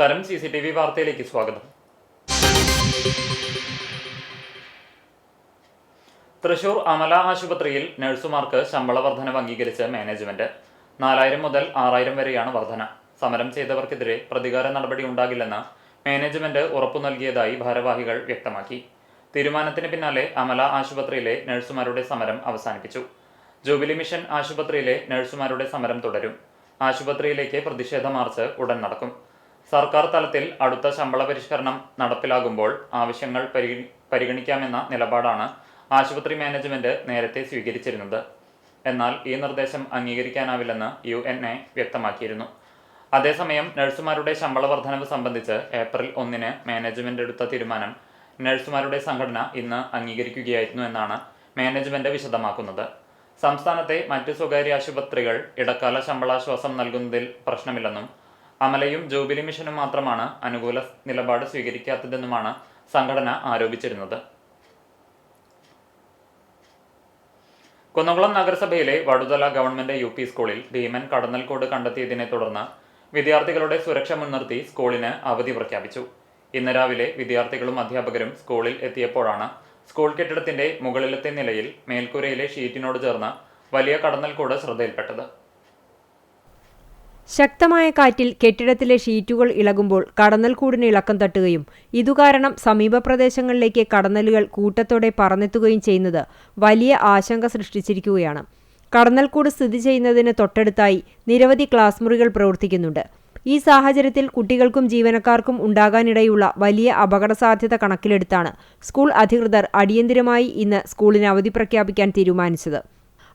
നമസ്കാരം. CCTV വാർത്തയിലേക്ക് സ്വാഗതം. തൃശൂർ അമല ആശുപത്രിയിൽ നഴ്സുമാർക്ക് ശമ്പള വർധനവ് അംഗീകരിച്ച് മാനേജ്മെന്റ്. 4000 മുതൽ 6000 വരെയാണ് വർധന. സമരം ചെയ്തവർക്കെതിരെ പ്രതികാര നടപടി ഉണ്ടാകില്ലെന്ന് മാനേജ്മെന്റ് ഉറപ്പു നൽകിയതായി ഭാരവാഹികൾ വ്യക്തമാക്കി. തീരുമാനത്തിന് പിന്നാലെ അമല ആശുപത്രിയിലെ നഴ്സുമാരുടെ സമരം അവസാനിപ്പിച്ചു. ജൂബിലി മിഷൻ ആശുപത്രിയിലെ നഴ്സുമാരുടെ സമരം തുടരും. ആശുപത്രിയിലേക്ക് പ്രതിഷേധ മാർച്ച് ഉടൻ നടക്കും. സർക്കാർ തലത്തിൽ അടുത്ത ശമ്പള പരിഷ്കരണം നടപ്പിലാകുമ്പോൾ ആവശ്യങ്ങൾ പരിഗണിക്കാമെന്ന നിലപാടാണ് ആശുപത്രി മാനേജ്മെന്റ് നേരത്തെ സ്വീകരിച്ചിരുന്നത്. എന്നാൽ ഈ നിർദ്ദേശം അംഗീകരിക്കാനാവില്ലെന്ന് UNA വ്യക്തമാക്കിയിരുന്നു. അതേസമയം നഴ്സുമാരുടെ ശമ്പള വർധനവ് സംബന്ധിച്ച് ഏപ്രിൽ 1 മാനേജ്മെന്റ് എടുത്ത തീരുമാനം നഴ്സുമാരുടെ സംഘടന ഇന്ന് അംഗീകരിക്കുകയായിരുന്നു എന്നാണ് മാനേജ്മെന്റ് വിശദമാക്കുന്നത്. സംസ്ഥാനത്തെ മറ്റ് സ്വകാര്യ ആശുപത്രികൾ ഇടക്കാല ശമ്പളാശ്വാസം നൽകുന്നതിൽ പ്രശ്നമില്ലെന്നും അമലയും ജൂബിലി മിഷനും മാത്രമാണ് അനുകൂല നിലപാട് സ്വീകരിക്കാത്തതെന്നുമാണ് സംഘടന ആരോപിച്ചിരുന്നത്. കുന്നംകുളം നഗരസഭയിലെ വടുതല ഗവൺമെന്റ് UP സ്കൂളിൽ ഭീമൻ കടന്നൽക്കോട് കണ്ടെത്തിയതിനെ തുടർന്ന് വിദ്യാർത്ഥികളുടെ സുരക്ഷ മുൻനിർത്തി സ്കൂളിന് അവധി പ്രഖ്യാപിച്ചു. ഇന്ന് രാവിലെ വിദ്യാർത്ഥികളും അധ്യാപകരും സ്കൂളിൽ എത്തിയപ്പോഴാണ് സ്കൂൾ കെട്ടിടത്തിന്റെ മുകളിലത്തെ നിലയിൽ മേൽക്കൂരയിലെ ഷീറ്റിനോട് ചേർന്ന് വലിയ കടന്നൽക്കോട് ശ്രദ്ധയിൽപ്പെട്ടത്. ശക്തമായ കാറ്റിൽ കെട്ടിടത്തിലെ ഷീറ്റുകൾ ഇളകുമ്പോൾ കടന്നൽക്കൂടിന് ഇളക്കം തട്ടുകയും ഇതുകാരണം സമീപ പ്രദേശങ്ങളിലേക്ക് കടന്നലുകൾ കൂട്ടത്തോടെ പറന്നെത്തുകയും ചെയ്യുന്നത് വലിയ ആശങ്ക സൃഷ്ടിച്ചിരിക്കുകയാണ്. കടന്നൽക്കൂട് സ്ഥിതി ചെയ്യുന്നതിന് തൊട്ടടുത്തായി നിരവധി ക്ലാസ് മുറികൾ പ്രവർത്തിക്കുന്നുണ്ട്. ഈ സാഹചര്യത്തിൽ കുട്ടികൾക്കും ജീവനക്കാർക്കും ഉണ്ടാകാനിടയുള്ള വലിയ അപകട സാധ്യത കണക്കിലെടുത്താണ് സ്കൂൾ അധികൃതർ അടിയന്തിരമായി ഇന്ന് സ്കൂളിന് അവധി പ്രഖ്യാപിക്കാൻ തീരുമാനിച്ചത്.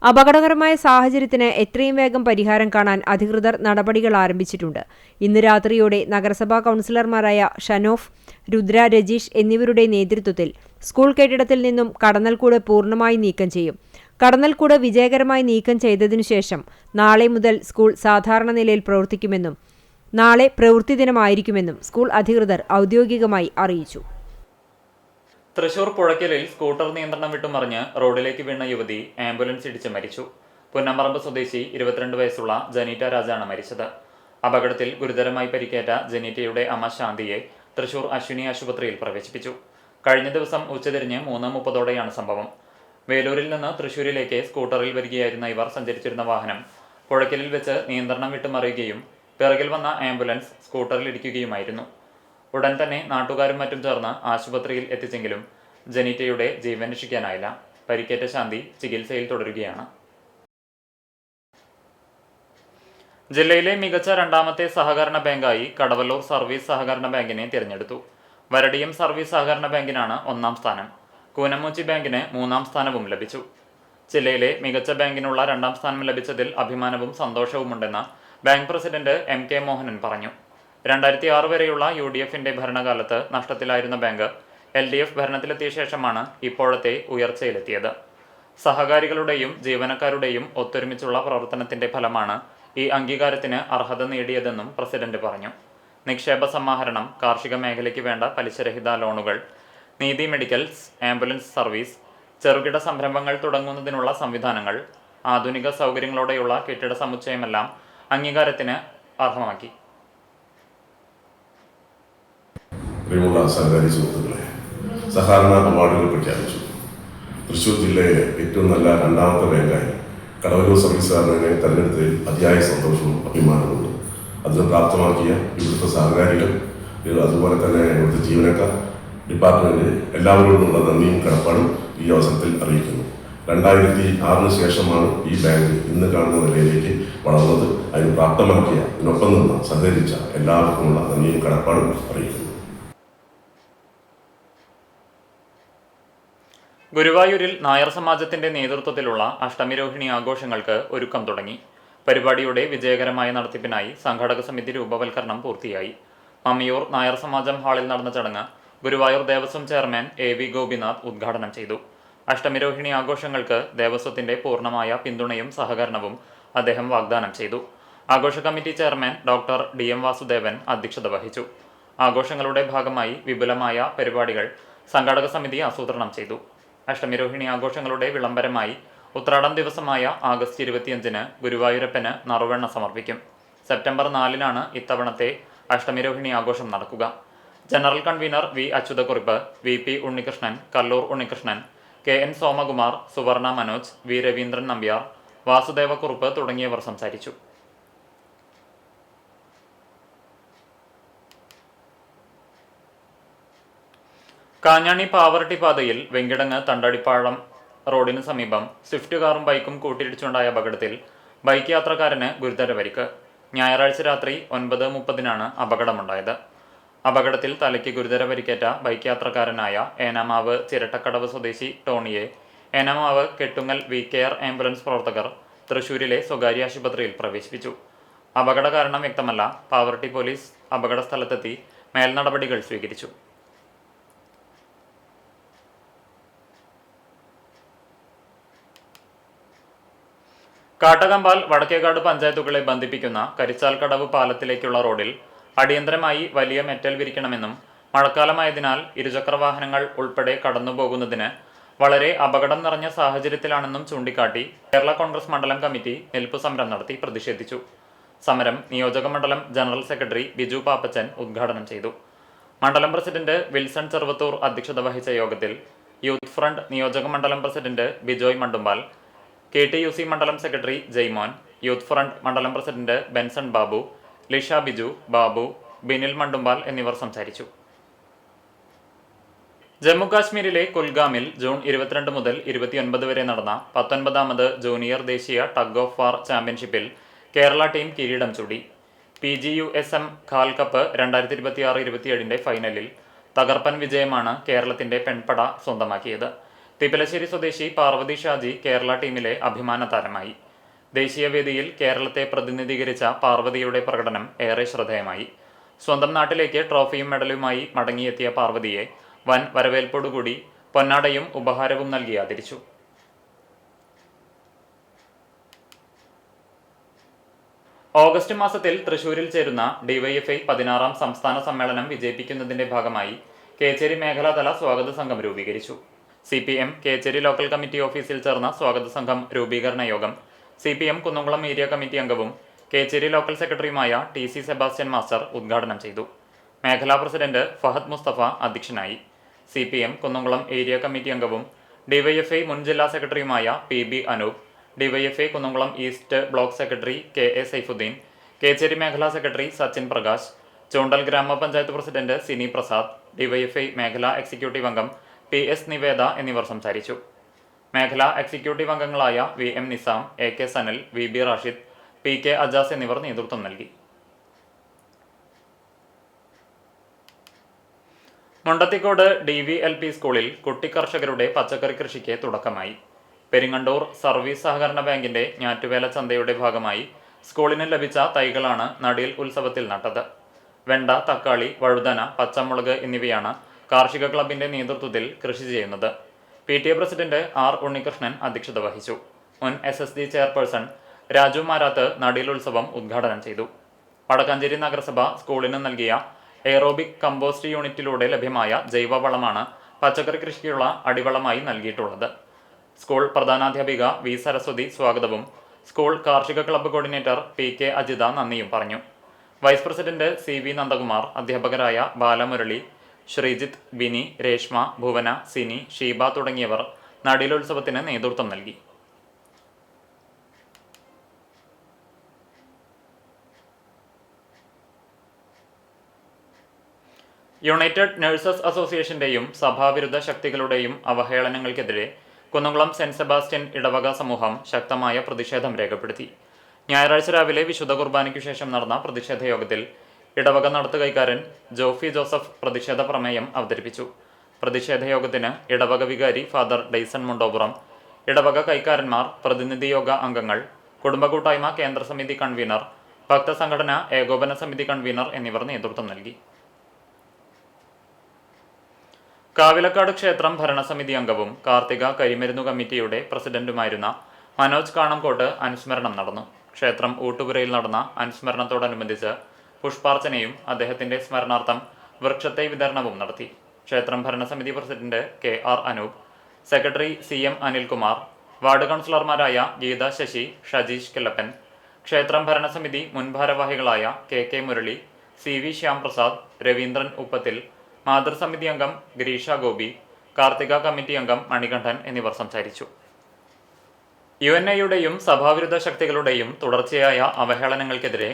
അപകടകരമായ സാഹചര്യത്തിന് എത്രയും വേഗം പരിഹാരം കാണാൻ അധികൃതർ നടപടികൾ ആരംഭിച്ചിട്ടുണ്ട്. ഇന്ന് രാത്രിയോടെ നഗരസഭാ കൗൺസിലർമാരായ ഷനോഫ്, രുദ്ര, രജീഷ് എന്നിവരുടെ നേതൃത്വത്തിൽ സ്കൂൾ കെട്ടിടത്തിൽ നിന്നും കടന്നൽക്കൂട് പൂർണ്ണമായി നീക്കം ചെയ്യും. കടന്നൽക്കൂട് വിജയകരമായി നീക്കം ചെയ്തതിനു ശേഷം നാളെ മുതൽ സ്കൂൾ സാധാരണ നിലയിൽ പ്രവർത്തിക്കുമെന്നും നാളെ പ്രവൃത്തി ദിനമായിരിക്കുമെന്നും സ്കൂൾ അധികൃതർ ഔദ്യോഗികമായി അറിയിച്ചു. തൃശൂർ പുഴയ്ക്കലിൽ സ്കൂട്ടർ നിയന്ത്രണം വിട്ടുമറിഞ്ഞ് റോഡിലേക്ക് വീണ യുവതി ആംബുലൻസ് ഇടിച്ച് മരിച്ചു. പുന്നമ്പറമ്പ് സ്വദേശി 22 വയസ്സുള്ള ജനീറ്റ രാജാണ് മരിച്ചത്. അപകടത്തിൽ ഗുരുതരമായി പരിക്കേറ്റ ജനീറ്റയുടെ അമ്മ ശാന്തിയെ തൃശൂർ അശ്വിനി ആശുപത്രിയിൽ പ്രവേശിപ്പിച്ചു. കഴിഞ്ഞ ദിവസം ഉച്ചതിരിഞ്ഞ് 3:30 സംഭവം. വേലൂരിൽ നിന്ന് തൃശൂരിലേക്ക് സ്കൂട്ടറിൽ വരികയായിരുന്ന ഇവർ സഞ്ചരിച്ചിരുന്ന വാഹനം പുഴയ്ക്കലിൽ വെച്ച് നിയന്ത്രണം വിട്ടുമറിയുകയും പിറകിൽ വന്ന ആംബുലൻസ് സ്കൂട്ടറിൽ ഇടിക്കുകയുമായിരുന്നു. ഉടൻ തന്നെ നാട്ടുകാരും മറ്റും ചേർന്ന് ആശുപത്രിയിൽ എത്തിച്ചെങ്കിലും ജനീറ്റയുടെ ജീവൻ രക്ഷിക്കാനായില്ല. പരിക്കേറ്റ ശാന്തി ചികിത്സയിൽ തുടരുകയാണ്. ജില്ലയിലെ മികച്ച രണ്ടാമത്തെ സഹകരണ ബാങ്കായി കടവല്ലൂർ സർവീസ് സഹകരണ ബാങ്കിനെ തിരഞ്ഞെടുത്തു. വരടിയം സർവീസ് സഹകരണ ബാങ്കിനാണ് 1ാം സ്ഥാനം. കൂനമുച്ചി ബാങ്കിന് 3ാം സ്ഥാനവും ലഭിച്ചു. ജില്ലയിലെ മികച്ച ബാങ്കിനുള്ള 2ാം സ്ഥാനം ലഭിച്ചതിൽ അഭിമാനവും സന്തോഷവുമുണ്ടെന്ന് ബാങ്ക് പ്രസിഡന്റ് MK മോഹനൻ പറഞ്ഞു. 2006 വരെയുള്ള UDFന്റെ ഭരണകാലത്ത് നഷ്ടത്തിലായിരുന്ന ബാങ്ക് LDF ഭരണത്തിലെത്തിയ ശേഷമാണ് ഇപ്പോഴത്തെ ഉയർച്ചയിലെത്തിയത്. സഹകാരികളുടെയും ജീവനക്കാരുടെയും ഒത്തൊരുമിച്ചുള്ള പ്രവർത്തനത്തിന്റെ ഫലമാണ് ഈ അംഗീകാരത്തിന് അർഹത നേടിയതെന്നും പ്രസിഡന്റ് പറഞ്ഞു. നിക്ഷേപ സമാഹരണം, കാർഷിക മേഖലയ്ക്ക് വേണ്ട പലിശരഹിത ലോണുകൾ, നീതി മെഡിക്കൽസ്, ആംബുലൻസ് സർവീസ്, ചെറുകിട സംരംഭങ്ങൾ തുടങ്ങുന്നതിനുള്ള സംവിധാനങ്ങൾ, ആധുനിക സൗകര്യങ്ങളോടെയുള്ള കെട്ടിട സമുച്ചയമെല്ലാം അംഗീകാരത്തിന് അർഹമാക്കി. പ്രിയമുള്ള സഹകാരി സുഹൃത്തുക്കളെ, സഹകരണ അവാർഡുകൾ പ്രഖ്യാപിച്ചു. തൃശ്ശൂർ ജില്ലയിലെ ഏറ്റവും നല്ല 2ാമത്തെ ബാങ്കായി കടവല്ലൂർ സർവീസ് സഹകരണനെ തെരഞ്ഞെടുത്തതിൽ അതിയായ സന്തോഷവും അഭിമാനമുണ്ട്. അതിന് പ്രാപ്തമാക്കിയ ഇവിടുത്തെ സഹകാരികൾ, അതുപോലെ തന്നെ ഇവിടുത്തെ ജീവനക്കാർ, ഡിപ്പാർട്ട്മെന്റ് എല്ലാവരോടുമുള്ള നന്ദിയും കടപ്പാടും ഈ അവസരത്തിൽ അറിയിക്കുന്നു. 2006 ശേഷമാണ് ഈ ബാങ്ക് ഇന്ന് കാണുന്ന നിലയിലേക്ക് വളർന്നത്. അതിന് പ്രാപ്തമാക്കിയ, ഇതിനൊപ്പം നിന്ന് സഹകരിച്ച എല്ലാവർക്കുമുള്ള നന്ദിയും കടപ്പാടും അറിയിക്കുന്നു. ഗുരുവായൂരിൽ നായർ സമാജത്തിന്റെ നേതൃത്വത്തിലുള്ള അഷ്ടമിരോഹിണി ആഘോഷങ്ങൾക്ക് ഒരുക്കം തുടങ്ങി. പരിപാടിയുടെ വിജയകരമായ നടത്തിപ്പിനായി സംഘാടക സമിതി രൂപവൽക്കരണം പൂർത്തിയായി. മമ്മിയൂർ നായർ സമാജം ഹാളിൽ നടന്ന ചടങ്ങ് ഗുരുവായൂർ ദേവസ്വം ചെയർമാൻ AV ഗോപിനാഥ് ഉദ്ഘാടനം ചെയ്തു. അഷ്ടമിരോഹിണി ആഘോഷങ്ങൾക്ക് ദേവസ്വത്തിന്റെ പൂർണ്ണമായ പിന്തുണയും സഹകരണവും അദ്ദേഹം വാഗ്ദാനം ചെയ്തു. ആഘോഷ committee chairman doctor DM Vasudevan അധ്യക്ഷത വഹിച്ചു. ആഘോഷങ്ങളുടെ ഭാഗമായി വിപുലമായ പരിപാടികൾ സംഘാടക സമിതി ആസൂത്രണം ചെയ്തു. അഷ്ടമിരോഹിണി ആഘോഷങ്ങളുടെ വിളംബരമായി ഉത്രാടം ദിവസമായ ആഗസ്റ്റ് 25 ഗുരുവായൂരപ്പന് നറുവെണ്ണ സമർപ്പിക്കും. സെപ്റ്റംബർ 4 ഇത്തവണത്തെ അഷ്ടമിരോഹിണി ആഘോഷം നടക്കുക. General convener V Achyuthakkurup, VP Unnikrishnan, Kallur Unnikrishnan, KN Somakumar, Suvarna Manoj, V Raveendran Nambiar, Vasudevakkurup തുടങ്ങിയവർ സംസാരിച്ചു. കാഞ്ഞാണി പാവറട്ടി പാതയിൽ വെങ്കിടങ്ങ് തണ്ടടിപ്പാളം റോഡിന് സമീപം സ്വിഫ്റ്റ് കാറും ബൈക്കും കൂട്ടിയിടിച്ചുണ്ടായ അപകടത്തിൽ ബൈക്ക് യാത്രക്കാരന് ഗുരുതര പരിക്ക്. ഞായറാഴ്ച രാത്രി 9:30 അപകടമുണ്ടായത്. അപകടത്തിൽ തലയ്ക്ക് ഗുരുതര പരിക്കേറ്റ ബൈക്ക് യാത്രക്കാരനായ ഏനാമാവ് ചിരട്ടക്കടവ് സ്വദേശി ടോണിയെ ഏനാമാവ് കെട്ടുങ്ങൽ VKR ആംബുലൻസ് പ്രവർത്തകർ തൃശൂരിലെ സ്വകാര്യ ആശുപത്രിയിൽ പ്രവേശിപ്പിച്ചു. അപകട കാരണം വ്യക്തമല്ല. പാവറട്ടി പോലീസ് അപകട സ്ഥലത്തെത്തി മേൽനടപടികൾ സ്വീകരിച്ചു. കാട്ടകമ്പാൽ വടക്കേക്കാട് പഞ്ചായത്തുകളെ ബന്ധിപ്പിക്കുന്ന കരിച്ചാൽക്കടവ് പാലത്തിലേക്കുള്ള റോഡിൽ അടിയന്തരമായി വലിയ മെറ്റൽ വിരിക്കണമെന്നും മഴക്കാലമായതിനാൽ ഇരുചക്രവാഹനങ്ങൾ ഉൾപ്പെടെ കടന്നുപോകുന്നതിന് വളരെ അപകടം നിറഞ്ഞ സാഹചര്യത്തിലാണെന്നും ചൂണ്ടിക്കാട്ടി കേരള കോൺഗ്രസ് മണ്ഡലം കമ്മിറ്റി നിൽപ്പ് സമരം നടത്തി പ്രതിഷേധിച്ചു. സമരം നിയോജക മണ്ഡലം ജനറൽ സെക്രട്ടറി ബിജു പാപ്പച്ചൻ ഉദ്ഘാടനം ചെയ്തു. മണ്ഡലം പ്രസിഡന്റ് വിൽസൺ ചെറുവത്തൂർ അധ്യക്ഷത വഹിച്ച യോഗത്തിൽ യൂത്ത് ഫ്രണ്ട് നിയോജക മണ്ഡലം പ്രസിഡന്റ് ബിജോയ് മണ്ടുമ്പാൽ, KTUC മണ്ഡലം സെക്രട്ടറി ജയ്മോൻ, യൂത്ത് ഫ്രണ്ട് മണ്ഡലം പ്രസിഡന്റ് ബെൻസൺ ബാബു, ലിഷ ബിജു, ബാബു, ബിനിൽ മണ്ടുമ്പാൽ എന്നിവർ സംസാരിച്ചു. ജമ്മു കാശ്മീരിലെ കുൽഗാമിൽ ജൂൺ 22 മുതൽ 29 വരെ നടന്ന 19ാമത് ജൂനിയർ ദേശീയ ടഗ് ഓഫ് വാർ ചാമ്പ്യൻഷിപ്പിൽ കേരള ടീം കിരീടം ചൂടി. PGUSM ഖാൽ കപ്പ് 2026-27 ഫൈനലിൽ തകർപ്പൻ വിജയമാണ് കേരളത്തിന്റെ പെൺപട സ്വന്തമാക്കിയത്. തിപ്പലശ്ശേരി സ്വദേശി പാർവതി ഷാജി കേരള ടീമിലെ അഭിമാന താരമായി. ദേശീയ വേദിയിൽ കേരളത്തെ പ്രതിനിധീകരിച്ച പാർവതിയുടെ പ്രകടനം ഏറെ ശ്രദ്ധേയമായി. സ്വന്തം നാട്ടിലേക്ക് ട്രോഫിയും മെഡലുമായി മടങ്ങിയെത്തിയ പാർവതിയെ വൻ വരവേൽപ്പോടുകൂടി പൊന്നാടയും ഉപഹാരവും നൽകി ആദരിച്ചു. ഓഗസ്റ്റ് മാസത്തിൽ തൃശൂരിൽ ചേരുന്ന DYFI 16ാം സംസ്ഥാന സമ്മേളനം വിജയിപ്പിക്കുന്നതിന്റെ ഭാഗമായി കേച്ചേരി മേഖലാതല സ്വാഗത സംഘം രൂപീകരിച്ചു. CPM കേച്ചേരി ലോക്കൽ കമ്മിറ്റി ഓഫീസിൽ ചേർന്ന സ്വാഗത സംഘം രൂപീകരണ യോഗം CPM കുന്നംകുളം ഏരിയ കമ്മിറ്റി അംഗവും കേച്ചേരി ലോക്കൽ സെക്രട്ടറിയുമായ TC സെബാസ്റ്റ്യൻ മാസ്റ്റർ ഉദ്ഘാടനം ചെയ്തു. മേഖലാ പ്രസിഡന്റ് ഫഹദ് മുസ്തഫ അധ്യക്ഷനായി. CPM കുന്നംകുളം ഏരിയ കമ്മിറ്റി അംഗവും DYFI മുൻ ജില്ലാ സെക്രട്ടറിയുമായ PB Anoop, DYFI Kunnamkulam east block secretary KA Saifuddeen, Kecheri മേഖലാ സെക്രട്ടറി സച്ചിൻ പ്രകാശ്, ചൂണ്ടൽ ഗ്രാമപഞ്ചായത്ത് പ്രസിഡന്റ് സിനി പ്രസാദ്, DYFI മേഖലാ എക്സിക്യൂട്ടീവ് അംഗം PS നിവേദ എന്നിവർ സംസാരിച്ചു. മേഖലാ എക്സിക്യൂട്ടീവ് അംഗങ്ങളായ VM Nizam, AK Sanal, VB Rashid, PK Ajaz എന്നിവർ നേതൃത്വം നൽകി. മുണ്ടത്തിക്കോട് DVLP സ്കൂളിൽ കുട്ടിക്കർഷകരുടെ പച്ചക്കറി കൃഷിക്ക് തുടക്കമായി. പെരിങ്ങണ്ടൂർ സർവീസ് സഹകരണ ബാങ്കിന്റെ ഞാറ്റുവേല ചന്തയുടെ ഭാഗമായി സ്കൂളിന് ലഭിച്ച തൈകളാണ് നടീൽ ഉത്സവത്തിൽ നട്ടത്. വെണ്ട, തക്കാളി, വഴുതന, പച്ചമുളക് എന്നിവയാണ് കാർഷിക ക്ലബിന്റെ നേതൃത്വത്തിൽ കൃഷി ചെയ്യുന്നത്. PTA പ്രസിഡന്റ് R ഉണ്ണികൃഷ്ണൻ അധ്യക്ഷത വഹിച്ചു. മുൻ SSD ചെയർപേഴ്സൺ രാജു മാരാത്ത് നടീലുത്സവം ഉദ്ഘാടനം ചെയ്തു. വടക്കാഞ്ചേരി നഗരസഭ സ്കൂളിന് നൽകിയ എയറോബിക് കമ്പോസ്റ്റ് യൂണിറ്റിലൂടെ ലഭ്യമായ ജൈവവളമാണ് പച്ചക്കറി കൃഷിക്കുള്ള അടിവളമായി നൽകിയിട്ടുള്ളത്. സ്കൂൾ പ്രധാനാധ്യാപിക V സരസ്വതി സ്വാഗതവും സ്കൂൾ കാർഷിക ക്ലബ്ബ് കോർഡിനേറ്റർ PK അജിത നന്ദിയും പറഞ്ഞു. വൈസ് പ്രസിഡന്റ് CV നന്ദകുമാർ, അധ്യാപകരായ ബാലമുരളി, ശ്രീജിത്ത്, ബിനി, രേഷ്മ, ഭുവന, സിനി, ഷീബ തുടങ്ങിയവർ നടീലോത്സവത്തിന് നേതൃത്വം നൽകി. യുണൈറ്റഡ് നഴ്സസ് അസോസിയേഷന്റെയും സഭാവിരുദ്ധ ശക്തികളുടെയും അവഹേളനങ്ങൾക്കെതിരെ കുന്നംകുളം സെന്റ് സെബാസ്റ്റ്യൻ ഇടവക സമൂഹം ശക്തമായ പ്രതിഷേധം രേഖപ്പെടുത്തി. ഞായറാഴ്ച രാവിലെ വിശുദ്ധ കുർബാനയ്ക്കു ശേഷം നടന്ന പ്രതിഷേധ യോഗത്തിൽ ഇടവക നടത്തുകൈക്കാരൻ ജോഫി ജോസഫ് പ്രതിഷേധ പ്രമേയം അവതരിപ്പിച്ചു. പ്രതിഷേധ യോഗത്തിന് ഇടവക വികാരി ഫാദർ ഡെയ്സൺ മുണ്ടോപുറം, ഇടവക കൈക്കാരന്മാർ, പ്രതിനിധി യോഗ അംഗങ്ങൾ, കുടുംബ കൂട്ടായ്മ കേന്ദ്ര സമിതി കൺവീനർ, ഭക്തസംഘടന ഏകോപന സമിതി കൺവീനർ എന്നിവർ നേതൃത്വം നൽകി. കാവിലക്കാട് ക്ഷേത്രം ഭരണസമിതി അംഗവും കാർത്തിക കരിമരുന്നു കമ്മിറ്റിയുടെ പ്രസിഡന്റുമായിരുന്ന മനോജ് കാണംകോട്ട് അനുസ്മരണം നടന്നു. ക്ഷേത്രം ഊട്ടുപുരയിൽ നടന്ന അനുസ്മരണത്തോടനുബന്ധിച്ച് പുഷ്പാർച്ചനയും അദ്ദേഹത്തിന്റെ സ്മരണാർത്ഥം വൃക്ഷത്തൈ വിതരണവും നടത്തി. ക്ഷേത്രം ഭരണസമിതി president KR Anoop, secretary CM Anilkumar, ward കൗൺസിലർമാരായ ഗീത ശശി, ഷജീഷ് കില്ലപ്പൻ, ക്ഷേത്രം ഭരണസമിതി മുൻ ഭാരവാഹികളായ KK മുരളി, CV ശ്യാംപ്രസാദ്, രവീന്ദ്രൻ ഉപ്പത്തിൽ, മാതൃസമിതി അംഗം ഗിരീഷ ഗോപി, കാർത്തിക കമ്മിറ്റി അംഗം മണികണ്ഠൻ എന്നിവർ സംസാരിച്ചു. UNAയുടെയും സഭാവിരുദ്ധ ശക്തികളുടെയും തുടർച്ചയായ അവഹേളനങ്ങൾക്കെതിരെ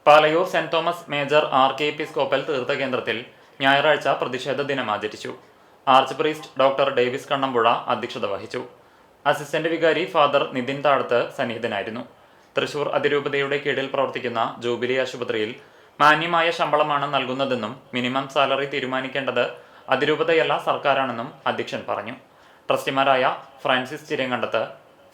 പാലയൂർ സെന്റ് തോമസ് മേജർ ആർക്കിയെപ്പിസ്കോപ്പൽ തീർത്ഥകേന്ദ്രത്തിൽ ഞായറാഴ്ച പ്രതിഷേധ ദിനം ആചരിച്ചു. Arch priest doctor Davis Kannampuzha അധ്യക്ഷത വഹിച്ചു. അസിസ്റ്റന്റ് വികാരി ഫാദർ നിതിൻ താഴത്ത് സന്നിഹിതനായിരുന്നു. തൃശൂർ അതിരൂപതയുടെ കീഴിൽ പ്രവർത്തിക്കുന്ന ജൂബിലി ആശുപത്രിയിൽ മാന്യമായ ശമ്പളമാണ് നൽകുന്നതെന്നും മിനിമം സാലറി തീരുമാനിക്കേണ്ടത് അതിരൂപതയല്ല സർക്കാരാണെന്നും അധ്യക്ഷൻ പറഞ്ഞു. ട്രസ്റ്റിമാരായ Francis Chirangandath,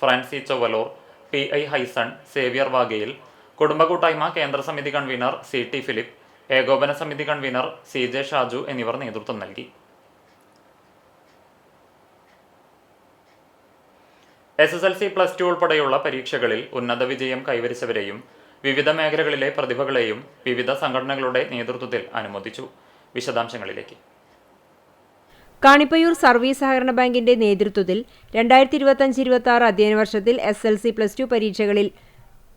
Francy Chowalloor, PI Hyson, Xavier Vagayil, കുടുംബ കൂട്ടായ്മ കേന്ദ്ര സമിതി കൺവീനർ CT ഫിലിപ്പ്, ഏകോപന സമിതി കൺവീനർ CJ ഷാജു എന്നിവർ നേതൃത്വം നൽകി. SSLC +2 ഉൾപ്പെടെയുള്ള പരീക്ഷകളിൽ ഉന്നത വിജയം കൈവരിച്ചവരെയും വിവിധ മേഖലകളിലെ പ്രതിഭകളെയും വിവിധ സംഘടനകളുടെ നേതൃത്വത്തിൽ അനുമോദിച്ചു. വിശദാംശങ്ങളിലേക്ക്. കാണിപ്പയൂർ സർവീസ് സഹകരണ ബാങ്കിന്റെ നേതൃത്വത്തിൽ 2025-26 അധ്യയന വർഷത്തിൽ SSLC+2 പരീക്ഷകളിൽ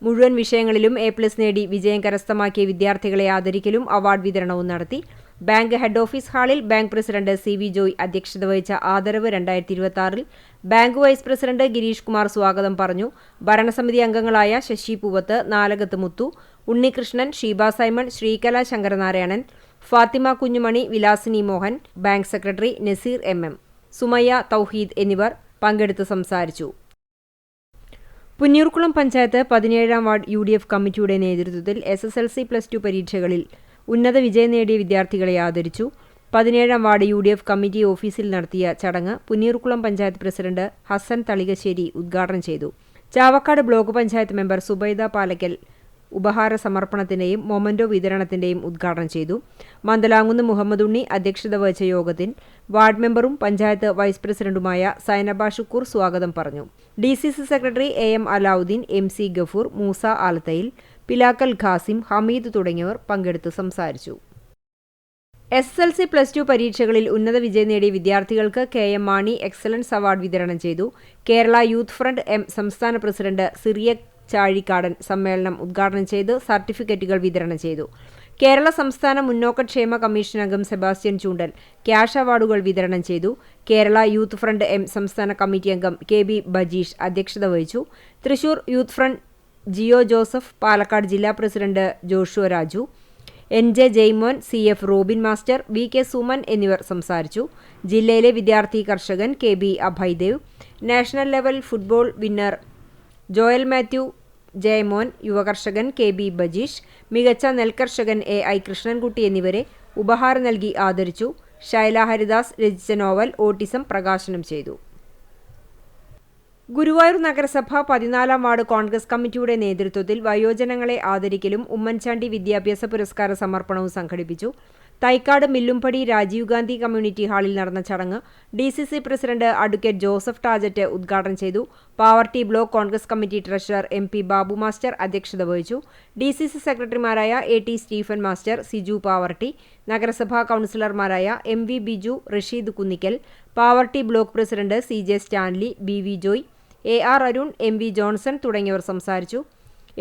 മുഴുവൻ വിഷയങ്ങളിലും A+ നേടി വിജയം കരസ്ഥമാക്കിയ വിദ്യാർത്ഥികളെ ആദരിക്കലും അവാർഡ് വിതരണവും നടത്തി. ബാങ്ക് ഹെഡ് ഓഫീസ് ഹാളിൽ ബാങ്ക് പ്രസിഡന്റ് CV ജോയ് അധ്യക്ഷത വഹിച്ച ആദരവ് 2026-ൽ bank vice president Gireesh Kumar സ്വാഗതം പറഞ്ഞു. ഭരണസമിതി അംഗങ്ങളായ Sasi Poovath, Nalakath Muthu, Unnikrishnan, Sheeba Simon, Sreekala Sankaranarayanan, Fathima Kunjumani, Vilasini Mohan, bank secretary Naseer MM, Sumayya, Thouheed എന്നിവർ പങ്കെടുത്ത് സംസാരിച്ചു. പുന്നൂർകുളം പഞ്ചായത്ത് 17-ാം വാർഡ് UDF കമ്മിറ്റിയുടെ നേതൃത്വത്തിൽ SSLC+2 പരീക്ഷകളിൽ ഉന്നത വിജയം നേടിയ വിദ്യാർത്ഥികളെ ആദരിച്ചു. 17-ാം വാർഡ് UDF കമ്മിറ്റി ഓഫീസിൽ നടത്തിയ ചടങ്ങ് പുന്നൂർകുളം പഞ്ചായത്ത് പ്രസിഡന്റ് ഹസൻ തളികശ്ശേരി ഉദ്ഘാടനം ചെയ്തു. ചാവക്കാട് ബ്ലോക്ക് പഞ്ചായത്ത് മെമ്പർ സുബൈദ പാലക്കൽ ഉപഹാര സമർപ്പണത്തിന്റെയും മൊമന്റോ വിതരണത്തിന്റെയും ഉദ്ഘാടനം ചെയ്തു. മന്ദലാങ്കുന്ന് മുഹമ്മദ് ഉണ്ണി അധ്യക്ഷത വഹിച്ച യോഗത്തിൽ വാർഡ് മെമ്പറും പഞ്ചായത്ത് വൈസ് പ്രസിഡന്റുമായ സൈനബ ഷുക്കൂർ സ്വാഗതം പറഞ്ഞു. DCC secretary AM Alavudheen, MC Gafoor, Moosa Alathayil, Pilakkal Khasim, Hameed തുടങ്ങിയവർ പങ്കെടുത്ത് സംസാരിച്ചു. SSLC+2 പരീക്ഷകളിൽ ഉന്നത വിജയം നേടിയ വിദ്യാർത്ഥികൾക്ക് KM മാണി എക്സലൻസ് അവാർഡ് വിതരണം ചെയ്തു. കേരള യൂത്ത് ഫ്രണ്ട് M സംസ്ഥാന പ്രസിഡന്റ് സിറിയക് ചാഴിക്കാടൻ സമ്മേളനം ഉദ്ഘാടനം ചെയ്ത് സർട്ടിഫിക്കറ്റുകൾ വിതരണം ചെയ്തു. കേരള സംസ്ഥാന മുന്നോക്കക്ഷേമ കമ്മീഷൻ അംഗം സെബാസ്റ്റ്യൻ ചൂണ്ടൽ ക്യാഷ് അവാർഡുകൾ വിതരണം ചെയ്തു. കേരള യൂത്ത് ഫ്രണ്ട് M സംസ്ഥാന കമ്മിറ്റി അംഗം KB ബജീഷ് അധ്യക്ഷത വഹിച്ചു. തൃശൂർ യൂത്ത് ഫ്രണ്ട് ജിയോ ജോസഫ്, പാലക്കാട് ജില്ലാ president Joshua Raju, NJ Jaimon, CF Robin master, VK Suman എന്നിവർ സംസാരിച്ചു. ജില്ലയിലെ വിദ്യാർത്ഥി കർഷകൻ KB Abhaydev, national level football winner Joel Mathew Jayamon, യുവകർഷകൻ KB Bajeesh, മികച്ച നെൽകർഷകൻ AI കൃഷ്ണൻകുട്ടി എന്നിവരെ ഉപഹാരം നൽകി ആദരിച്ചു. ശൈല ഹരിദാസ് രചിച്ച നോവൽ ഓട്ടിസം പ്രകാശനം ചെയ്തു. ഗുരുവായൂർ നഗരസഭ 14-ാം വാർഡ് കോൺഗ്രസ് കമ്മിറ്റിയുടെ നേതൃത്വത്തിൽ വയോജനങ്ങളെ ആദരിക്കലും ഉമ്മൻചാണ്ടി വിദ്യാഭ്യാസ പുരസ്കാര സമർപ്പണവും സംഘടിപ്പിച്ചു. തൈക്കാട് മില്ലുംപടി രാജീവ് ഗാന്ധി കമ്മ്യൂണിറ്റി ഹാളിൽ നടന്ന ചടങ്ങ് DCC president advocate Joseph Tajet ഉദ്ഘാടനം ചെയ്തു. Pavaratty block Congress committee treasurer MP Babu master അധ്യക്ഷത വഹിച്ചു. DCC സെക്രട്ടറിമാരായ AT Stephen master, Siju Pavaratty, നഗരസഭാ കൗൺസിലർമാരായ MV Biju, Rasheed Kunnikkal, Pavaratty block president CJ Stanley, BV Joy, AR Arun, MV Johnson തുടങ്ങിയവർ സംസാരിച്ചു.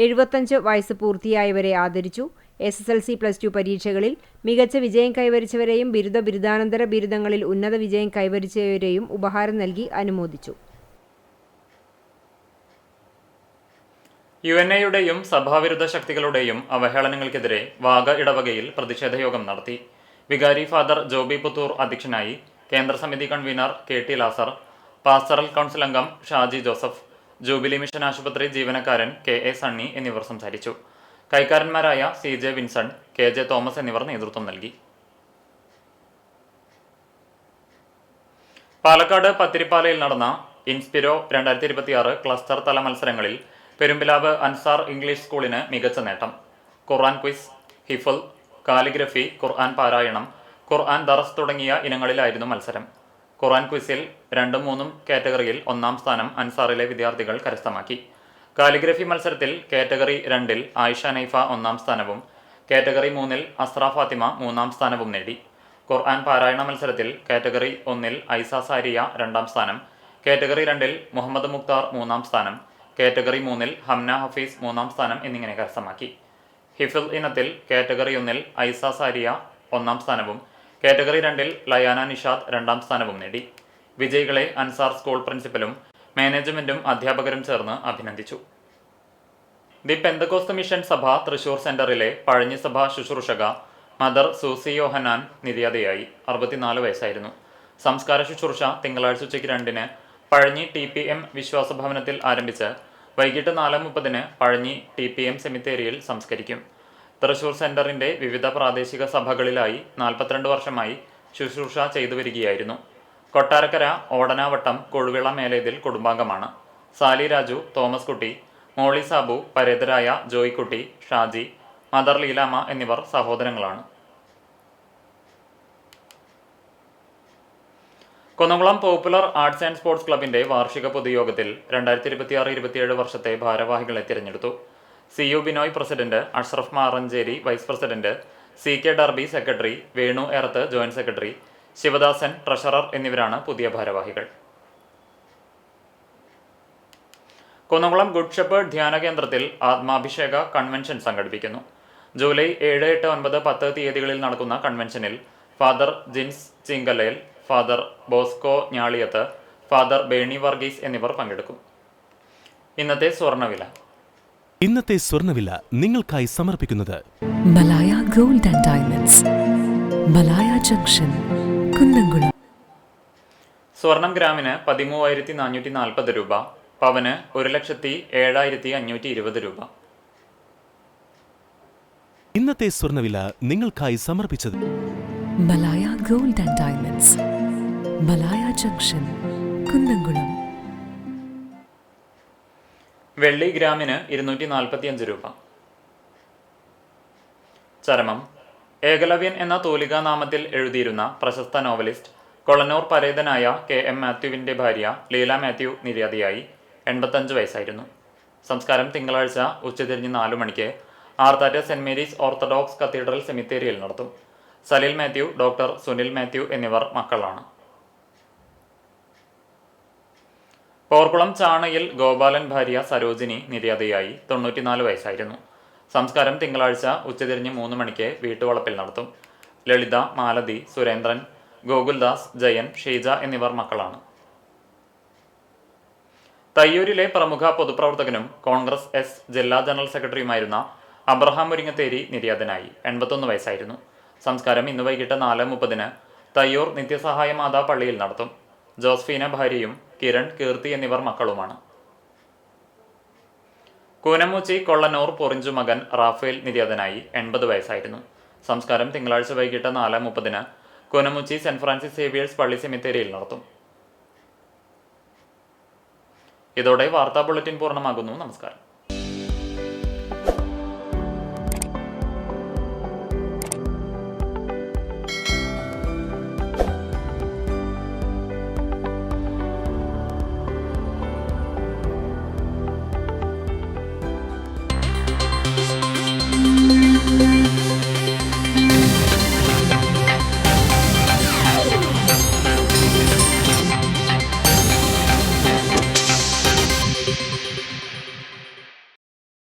75 വയസ്സ് പൂർത്തിയായവരെ ആദരിച്ചു. SSLC+2 പരീക്ഷകളിൽ മികച്ച വിജയം കൈവരിച്ചവരെയും ബിരുദാനന്തര ബിരുദങ്ങളിൽ ഉന്നത വിജയം കൈവരിച്ചവരെയും ഉപഹാരം നൽകി അനുമോദിച്ചു. UNAയുടെയും സഭാവിരുദ്ധ ശക്തികളുടെയും അവഹേളനങ്ങൾക്കെതിരെ വാഗ ഇടവകയിൽ പ്രതിഷേധയോഗം നടത്തി. വികാരി ഫാദർ ജോബി പുത്തൂർ അധ്യക്ഷനായി. കേന്ദ്ര സമിതി കൺവീനർ KT ലാസർ, പാസ്റ്ററൽ കൗൺസിൽ അംഗം ഷാജി ജോസഫ്, ജൂബിലി മിഷൻ ആശുപത്രി ജീവനക്കാരൻ KA സണ്ണി എന്നിവർ സംസാരിച്ചു. കൈക്കാരന്മാരായ CJ വിൻസൺ, KJ തോമസ് എന്നിവർ നേതൃത്വം നൽകി. പാലക്കാട് പത്തിരിപ്പാലയിൽ നടന്ന ഇൻസ്പിരോ 2026 ക്ലസ്റ്റർ തല മത്സരങ്ങളിൽ പെരുമ്പിലാവ് അൻസാർ ഇംഗ്ലീഷ് സ്കൂളിന് മികച്ച നേട്ടം. ഖുർആൻ ക്വിസ്, ഹിഫൽ, കാലിഗ്രഫി, ഖുർആൻ പാരായണം, ഖുർആൻ ദറസ് തുടങ്ങിയ ഇനങ്ങളിലായിരുന്നു മത്സരം. ഖുർആൻ ക്വിസിൽ 2, 3 കാറ്റഗറിയിൽ 1-ാം സ്ഥാനം അൻസാറിലെ വിദ്യാർത്ഥികൾ കരസ്ഥമാക്കി. കാലിഗ്രഫി മത്സരത്തിൽ കാറ്റഗറി 2-ൽ ആയിഷ നൈഫ 1-ാം സ്ഥാനവും കാറ്റഗറി 3-ൽ അസ്ര ഫാത്തിമ 3-ാം സ്ഥാനവും നേടി. ഖുർആൻ പാരായണ മത്സരത്തിൽ കാറ്റഗറി 1-ൽ ഐസ സാരിയ 2-ാം സ്ഥാനം, കാറ്റഗറി 2-ൽ മുഹമ്മദ് മുക്താർ 3-ാം സ്ഥാനം, കാറ്റഗറി 3-ൽ ഹംന ഹഫീസ് 3-ാം സ്ഥാനം എന്നിങ്ങനെ കരസ്ഥമാക്കി. ഹിഫിൽ ഇനത്തിൽ കാറ്റഗറി 1-ൽ ഐസ സാരിയ 1-ാം സ്ഥാനവും കാറ്റഗറി 2-ൽ ലയാന നിഷാദ് 2-ാം സ്ഥാനവും നേടി. വിജയികളെ അൻസാർ സ്കൂൾ പ്രിൻസിപ്പലും മാനേജ്മെന്റും അധ്യാപകരും ചേർന്ന് അഭിനന്ദിച്ചു. ദി പെന്തക്കോസ്ത് മിഷൻ സഭ തൃശൂർ സെന്ററിലെ പഴഞ്ഞി സഭ ശുശ്രൂഷക മദർ സൂസി യോഹന്നാൻ നിര്യാതയായി. 64 വയസ്സായിരുന്നു. സംസ്കാര ശുശ്രൂഷ തിങ്കളാഴ്ച ഉച്ചയ്ക്ക് 2-ന് പഴഞ്ഞി TPM വിശ്വാസഭവനത്തിൽ ആരംഭിച്ച് വൈകിട്ട് 4:30-ന് പഴഞ്ഞി TPM സെമിത്തേരിയിൽ സംസ്കരിക്കും. തൃശൂർ സെന്ററിന്റെ വിവിധ പ്രാദേശിക സഭകളിലായി 42 വർഷമായി ശുശ്രൂഷ ചെയ്തു വരികയായിരുന്നു. കൊട്ടാരക്കര ഓടനാവട്ടം കൊഴുവിള മേലേതിൽ കുടുംബാംഗമാണ്. സാലി രാജു, തോമസ് കുട്ടി, മോളി സാബു, പരേതരായ ജോയ്ക്കുട്ടി, ഷാജി, മദർ ലീലാമ്മ എന്നിവർ സഹോദരങ്ങളാണ്. Kunnamkulam popular arts and sports ക്ലബിന്റെ വാർഷിക പൊതുയോഗത്തിൽ 2026-27 വർഷത്തെ ഭാരവാഹികളെ തിരഞ്ഞെടുത്തു. CU Binoy president, Ashraf Maranchery vice president, CK Derby secretary, Venu Erath joint secretary, Sivadasan treasurer എന്നിവരാണ് പുതിയ ഭാരവാഹികൾ. കുന്നംകുളം ഗുഡ് ഷെപ്പേർഡ് ധ്യാന കേന്ദ്രത്തിൽ ആത്മാഭിഷേക കൺവെൻഷൻ സംഘടിപ്പിക്കുന്നു. ജൂലൈ 7, 8, 9, 10 തീയതികളിൽ നടക്കുന്ന കൺവെൻഷനിൽ father Jins Chinkalel, father Bosco Njaliyath, father Berny Varghese എന്നിവർ പങ്കെടുക്കും. ഇന്നത്തെ സ്വർണ്ണവില നിങ്ങൾക്കായി സമർപ്പിക്കുന്നത് Malaya gold and diamonds, Malaya junction, Kunnamkulam. സ്വർണം ഗ്രാമിന് 13,440 രൂപ, പവന് 1,07,520 രൂപ. ഇന്നത്തെ സ്വർണ്ണവില നിങ്ങൾക്കായി സമർപ്പിച്ചത് Malaya gold and diamonds, Malaya junction, Kunnamkulam. വെള്ളി ഗ്രാമിന് 245 രൂപ. ചരമം. ഏകലവ്യൻ എന്ന തൂലികാ നാമത്തിൽ എഴുതിയിരുന്ന പ്രശസ്ത നോവലിസ്റ്റ് കൊളനൂർ പരേതനായ KM മാത്യുവിന്റെ ഭാര്യ ലീല മാത്യു നിര്യാതയായി. 85 വയസ്സായിരുന്നു. സംസ്കാരം തിങ്കളാഴ്ച ഉച്ചതിരിഞ്ഞ് 4 മണിക്ക് ആർത്താറ്റ സെന്റ് മേരീസ് ഓർത്തഡോക്സ് കത്തീഡ്രൽ സെമിത്തേരിയിൽ നടത്തും. സലിൽ മാത്യു, ഡോക്ടർ സുനിൽ മാത്യു എന്നിവർ മക്കളാണ്. പോർക്കുളം ചാണയിൽ ഗോപാലൻ ഭാര്യ സരോജിനി നിര്യാതയായി. 94 വയസ്സായിരുന്നു. സംസ്കാരം തിങ്കളാഴ്ച ഉച്ചതിരിഞ്ഞ് 3 മണിക്ക് വീട്ടുവളപ്പിൽ നടത്തും. ലളിത, മാലതി, സുരേന്ദ്രൻ, ഗോകുൽദാസ്, ജയൻ, ഷീജ എന്നിവർ മക്കളാണ്. തയ്യൂരിലെ പ്രമുഖ പൊതുപ്രവർത്തകനും കോൺഗ്രസ് S ജില്ലാ ജനറൽ സെക്രട്ടറിയുമായിരുന്ന അബ്രഹാം മുരിങ്ങത്തേരി നിര്യാതനായി. 81 വയസ്സായിരുന്നു. സംസ്കാരം ഇന്ന് വൈകിട്ട് 4:30-ന് തയ്യൂർ നിത്യസഹായ മാതാ പള്ളിയിൽ നടത്തും. ജോസ്ഫീന ഭാര്യയും കിരൺ, കീർത്തി എന്നിവർ മക്കളുമാണ്. കൂനമുച്ചി കൊള്ളനൂർ പൊറിഞ്ചു മകൻ റാഫേൽ നിര്യാതനായി. 80 വയസ്സായിരുന്നു. സംസ്കാരം തിങ്കളാഴ്ച വൈകിട്ട് 4:30-ന് കൂനമുച്ചി സെന്റ് ഫ്രാൻസിസ് സേവിയേഴ്സ് പള്ളി സെമിത്തേരിയിൽ നടത്തും. ഇതോടെ വാർത്താ ബുള്ളറ്റിൻ പൂർണ്ണമാകുന്നു. നമസ്കാരം.